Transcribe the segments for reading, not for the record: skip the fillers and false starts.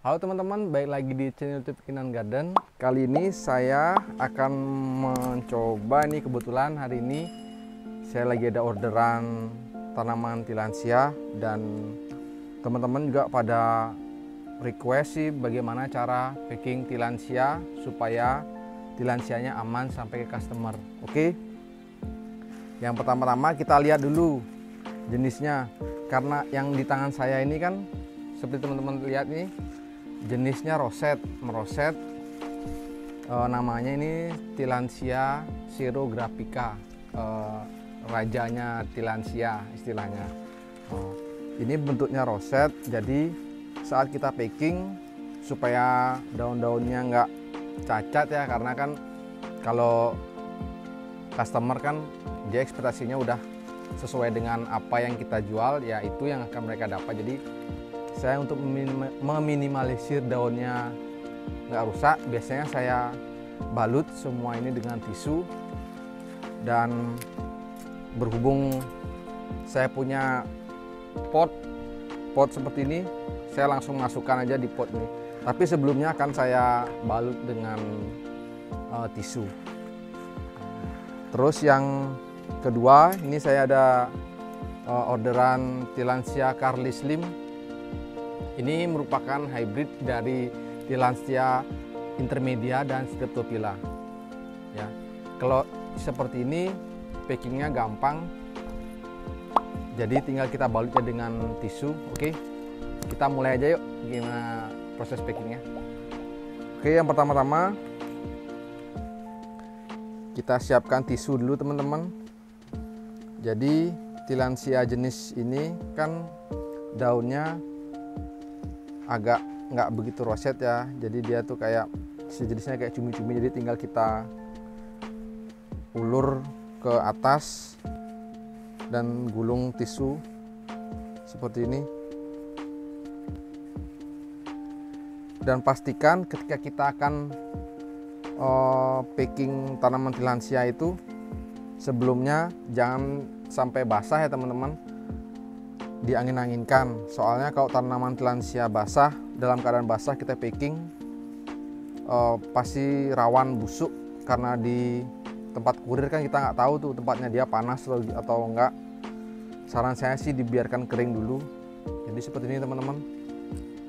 Halo teman-teman, baik lagi di channel YouTube Kinan Garden. Kali ini saya akan mencoba nih, kebetulan hari ini saya lagi ada orderan tanaman tilansia dan teman-teman juga pada request sih bagaimana cara packing tilansia supaya tilansianya aman sampai ke customer. Oke. Yang pertama-tama kita lihat dulu jenisnya, karena yang di tangan saya ini kan seperti teman-teman lihat nih, jenisnya roset, meroset. Namanya ini Tillandsia xerographica, rajanya tilansia istilahnya. Ini bentuknya roset, jadi saat kita packing supaya daun-daunnya nggak cacat ya, karena kan kalau customer kan dia ekspektasinya udah sesuai dengan apa yang kita jual, ya itu yang akan mereka dapat. Jadi saya untuk meminimalisir daunnya nggak rusak, biasanya saya balut semua ini dengan tisu. Dan berhubung saya punya pot seperti ini, saya langsung masukkan aja di pot ini. Tapi sebelumnya akan saya balut dengan tisu. Terus yang kedua, ini saya ada orderan Tillandsia Carly Slim. Ini merupakan hybrid dari Tillandsia intermedia dan Streptophylla. Ya, kalau seperti ini packingnya gampang, jadi tinggal kita balutnya dengan tisu. Oke, kita mulai aja yuk gimana proses packingnya. Oke, yang pertama-tama kita siapkan tisu dulu teman-teman. Jadi Tillandsia jenis ini kan daunnya agak nggak begitu roset ya, jadi dia tuh kayak sejenisnya kayak cumi-cumi, jadi tinggal kita ulur ke atas dan gulung tisu seperti ini. Dan pastikan ketika kita akan packing tanaman Tillandsia itu sebelumnya jangan sampai basah ya teman-teman, diangin-anginkan. Soalnya kalau tanaman Tillandsia basah, dalam keadaan basah kita packing pasti rawan busuk, karena di tempat kurir kan kita nggak tahu tuh tempatnya dia panas atau enggak. Saran saya sih dibiarkan kering dulu. Jadi seperti ini teman-teman,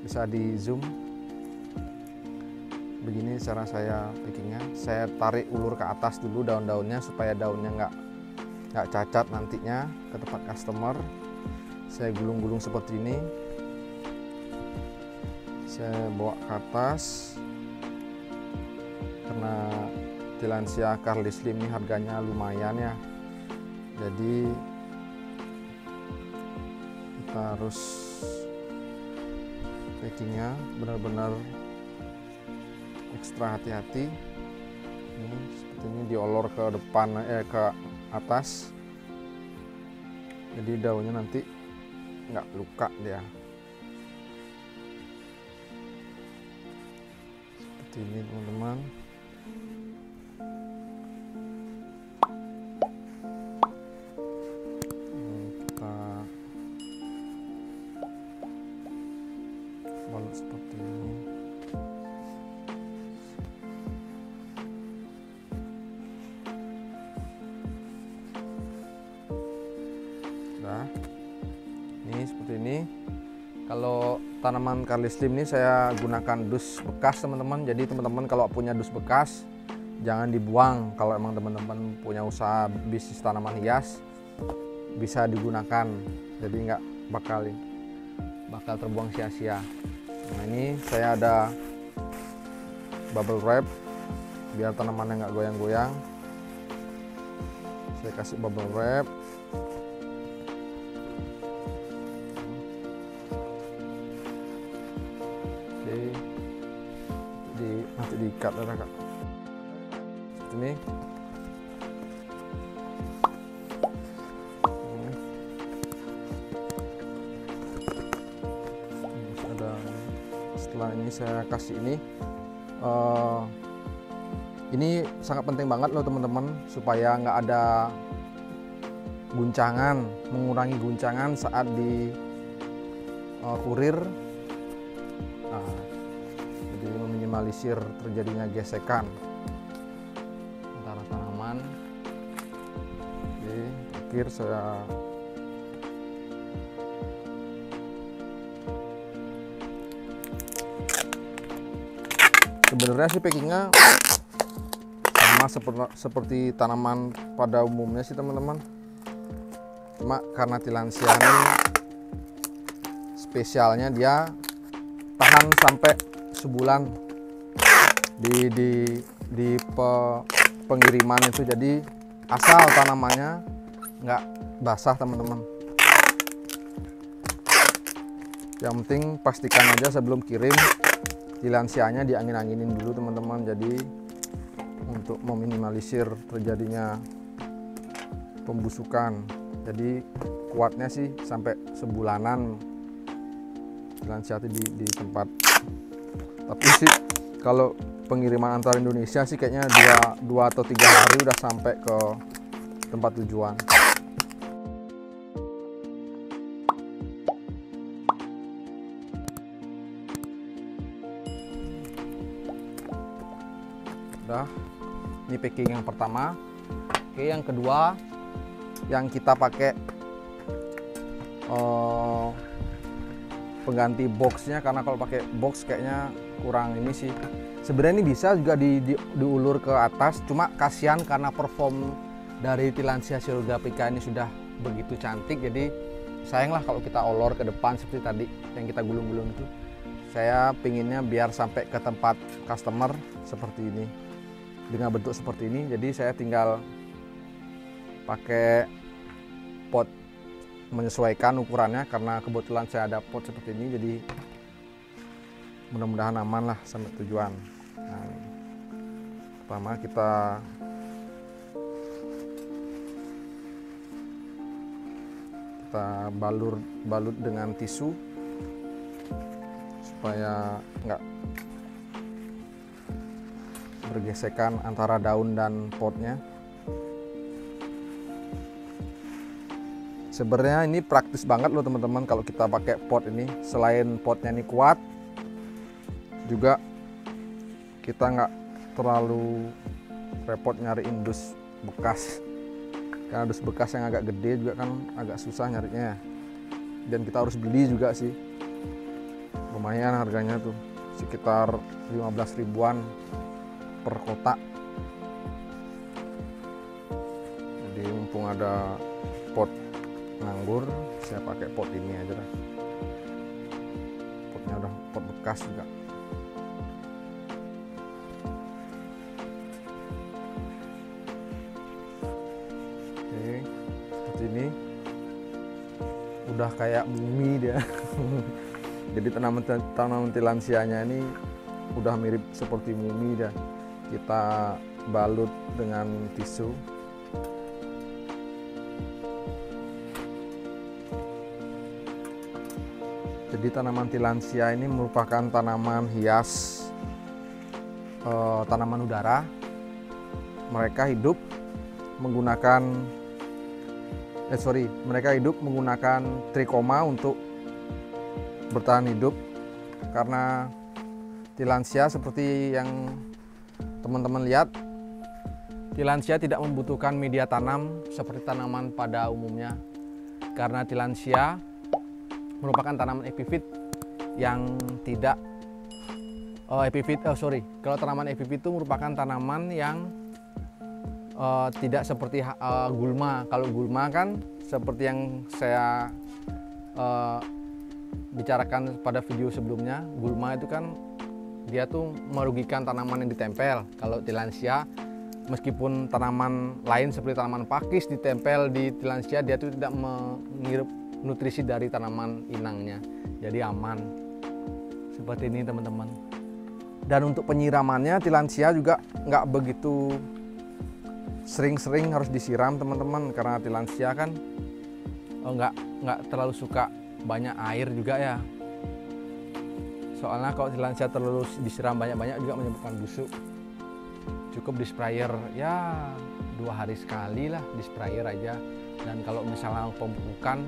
bisa di zoom. Begini cara saya packingnya. Saya tarik ulur ke atas dulu daun-daunnya supaya daunnya nggak cacat nantinya ke tempat customer. Saya gulung-gulung seperti ini, saya bawa ke atas. Karena Tillandsia Carly Slim ini harganya lumayan ya, jadi kita harus packingnya benar-benar ekstra hati-hati. Ini seperti ini diolor ke depan, ke atas, jadi daunnya nanti nggak luka dia. Seperti ini teman-teman. Kita balut seperti ini. Nah, ini seperti ini. Kalau tanaman Carly Slim ini saya gunakan dus bekas teman-teman. Jadi teman-teman kalau punya dus bekas jangan dibuang. Kalau emang teman-teman punya usaha bisnis tanaman hias, bisa digunakan. Jadi nggak bakal terbuang sia-sia. Nah, ini saya ada bubble wrap biar tanamannya nggak goyang-goyang. Saya kasih bubble wrap. Nanti diikat ya kak, seperti ini. Setelah ini saya kasih ini sangat penting banget loh teman-teman, supaya nggak ada guncangan, mengurangi guncangan saat di kurir. Nah, meminimalisir terjadinya gesekan antara tanaman. Oke, terakhir saya sebenarnya sih packingnya sama seperti tanaman pada umumnya sih teman-teman, cuma karena Tillandsia ini spesialnya dia tahan sampai sebulan di pengiriman itu, jadi asal tanamannya nggak basah teman-teman. Yang penting pastikan aja sebelum kirim Tillandsianya diangin-anginin dulu teman-teman, jadi untuk meminimalisir terjadinya pembusukan. Jadi kuatnya sih sampai sebulanan Tillandsia di tempat. Tapi sih kalau pengiriman antar Indonesia sih kayaknya 2 atau 3 hari udah sampai ke tempat tujuan. Udah, ini packing yang pertama. Oke, yang kedua yang kita pakai pengganti boxnya, karena kalau pakai box kayaknya kurang ini sih. Sebenarnya ini bisa juga diulur ke atas, cuma kasihan karena perform dari Tillandsia xerogapica ini sudah begitu cantik, jadi sayanglah kalau kita olor ke depan seperti tadi yang kita gulung-gulung itu. Saya pinginnya biar sampai ke tempat customer seperti ini dengan bentuk seperti ini, jadi saya tinggal pakai pot menyesuaikan ukurannya karena kebetulan saya ada pot seperti ini, jadi mudah-mudahan aman lah sampai tujuan. Nah, pertama kita balut dengan tisu supaya nggak bergesekan antara daun dan potnya. Sebenarnya ini praktis banget loh teman-teman kalau kita pakai pot ini. Selain potnya ini kuat, juga kita nggak terlalu repot nyariin dus bekas, karena dus bekas yang agak gede juga kan agak susah nyarinya, dan kita harus beli juga sih. Lumayan harganya tuh sekitar 15 ribuan per kotak. Jadi mumpung ada pot nganggur, saya pakai pot ini aja lah. Potnya udah pot bekas juga. Oke, seperti ini udah kayak bumi dia. Jadi tanaman Tillandsianya ini udah mirip seperti mumi dah. Kita balut dengan tisu. Jadi tanaman Tillandsia ini merupakan tanaman hias, tanaman udara. Mereka hidup menggunakan trikoma untuk bertahan hidup, karena Tillandsia seperti yang teman-teman lihat, Tillandsia tidak membutuhkan media tanam seperti tanaman pada umumnya, karena Tillandsia merupakan tanaman epifit yang tidak kalau tanaman epifit itu merupakan tanaman yang tidak seperti gulma. Kalau gulma kan seperti yang saya bicarakan pada video sebelumnya, gulma itu kan dia tuh merugikan tanaman yang ditempel. Kalau Tillandsia, meskipun tanaman lain seperti tanaman pakis ditempel di Tillandsia, dia tuh tidak menghirup nutrisi dari tanaman inangnya, jadi aman. Seperti ini teman-teman. Dan untuk penyiramannya Tillandsia juga nggak begitu sering-sering harus disiram teman-teman, karena Tillandsia kan nggak terlalu suka banyak air juga ya. Soalnya kalau Tillandsia terlalu disiram banyak-banyak juga menyebabkan busuk. Cukup di sprayer ya 2 hari sekali lah, di sprayer aja. Dan kalau misalnya pemupukan,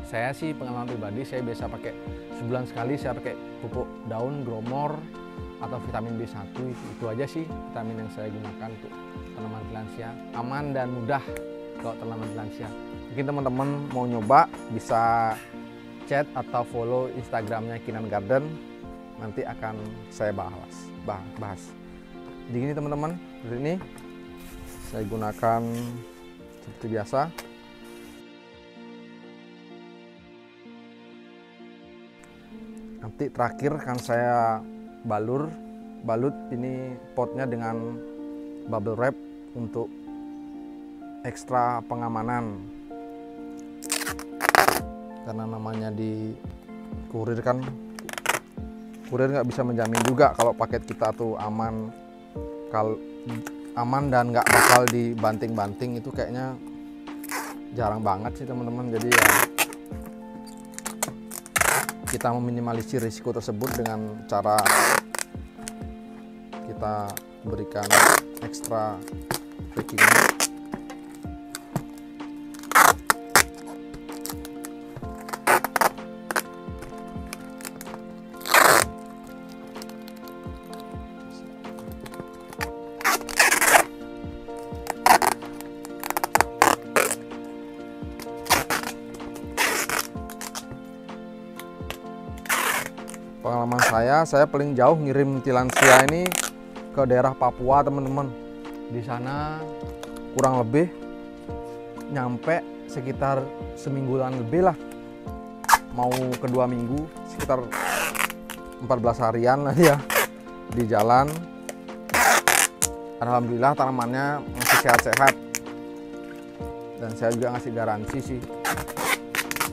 saya sih pengalaman pribadi, saya biasa pakai sebulan sekali, saya pakai pupuk daun, gromor, atau vitamin B1. Itu aja sih vitamin yang saya gunakan untuk tanaman tilansia, aman dan mudah kalau tanaman tilansia. Mungkin teman-teman mau nyoba bisa chat atau follow Instagramnya Kinan Garden, nanti akan saya bahas. Jadi gini teman-teman, seperti ini saya gunakan seperti biasa. Nanti terakhir akan saya balut ini potnya dengan bubble wrap untuk ekstra pengamanan, karena namanya di kurir kan, kurir nggak bisa menjamin juga kalau paket kita tuh aman dan nggak bakal dibanting-banting. Itu kayaknya jarang banget sih teman-teman. Jadi ya kita meminimalisir risiko tersebut dengan cara kita berikan ekstra packing. Pengalaman saya paling jauh ngirim tilansia ini ke daerah Papua teman-teman. Di sana kurang lebih nyampe sekitar semingguan lebih lah, mau ke 2 minggu, sekitar 14 harian lah ya di jalan. Alhamdulillah tanamannya masih sehat-sehat, dan saya juga ngasih garansi sih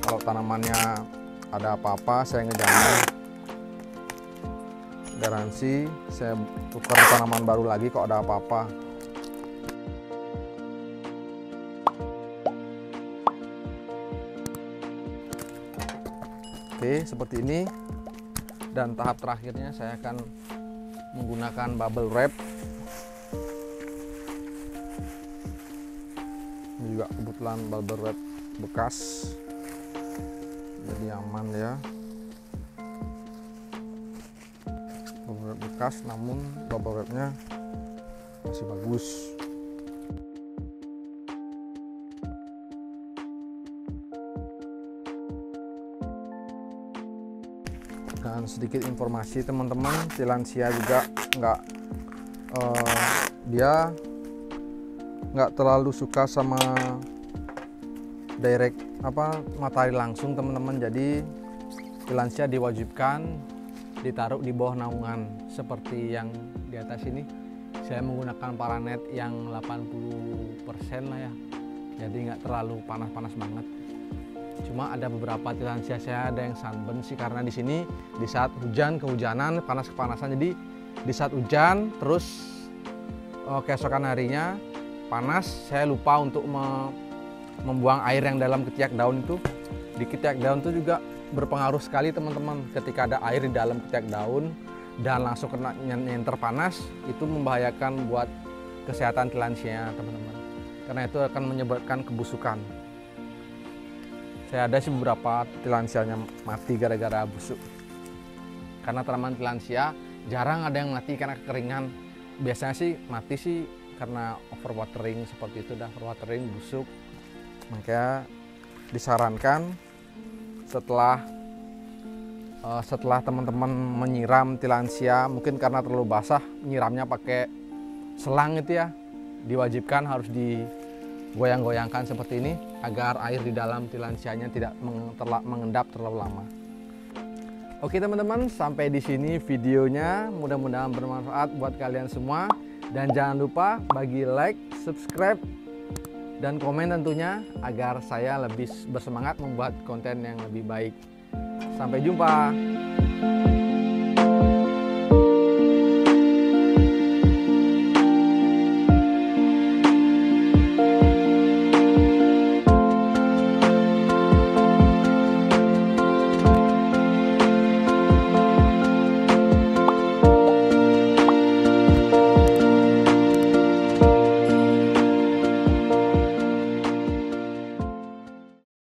kalau tanamannya ada apa-apa saya ngejamin. Garansi saya tukar tanaman baru lagi kalau ada apa-apa. Oke, seperti ini. Dan tahap terakhirnya saya akan menggunakan bubble wrap. Ini juga kebetulan bubble wrap bekas, jadi aman ya. Bubble wrap bekas, namun bubble wrapnya masih bagus. Dan sedikit informasi teman-teman, tilansia juga dia nggak terlalu suka sama direct matahari langsung teman-teman. Jadi tilansia diwajibkan ditaruh di bawah naungan seperti yang di atas ini. Saya menggunakan paranet yang 80% lah ya, jadi nggak terlalu panas-panas banget. Cuma ada beberapa tilansia saya ada yang sunburn sih, karena di sini di saat hujan kehujanan, panas kepanasan. Jadi di saat hujan terus keesokan harinya panas, saya lupa untuk membuang air yang dalam ketiak daun itu. Di ketiak daun itu juga berpengaruh sekali teman-teman. Ketika ada air di dalam ketiak daun dan langsung kena nyenter panas, itu membahayakan buat kesehatan tilansia teman-teman, karena itu akan menyebabkan kebusukan. Saya ada sih beberapa tilansianya mati gara-gara busuk. Karena tanaman tilansia jarang ada yang mati karena kekeringan. Biasanya sih mati sih karena overwatering, seperti itu dah, overwatering, busuk. Makanya disarankan setelah teman-teman menyiram tilansia, mungkin karena terlalu basah, nyiramnya pakai selang itu ya, diwajibkan harus digoyang-goyangkan seperti ini agar air di dalam tilansianya tidak mengendap terlalu lama. Oke teman-teman, sampai di sini videonya, mudah-mudahan bermanfaat buat kalian semua. Dan jangan lupa bagi like, subscribe, dan komen tentunya agar saya lebih bersemangat membuat konten yang lebih baik. Sampai jumpa.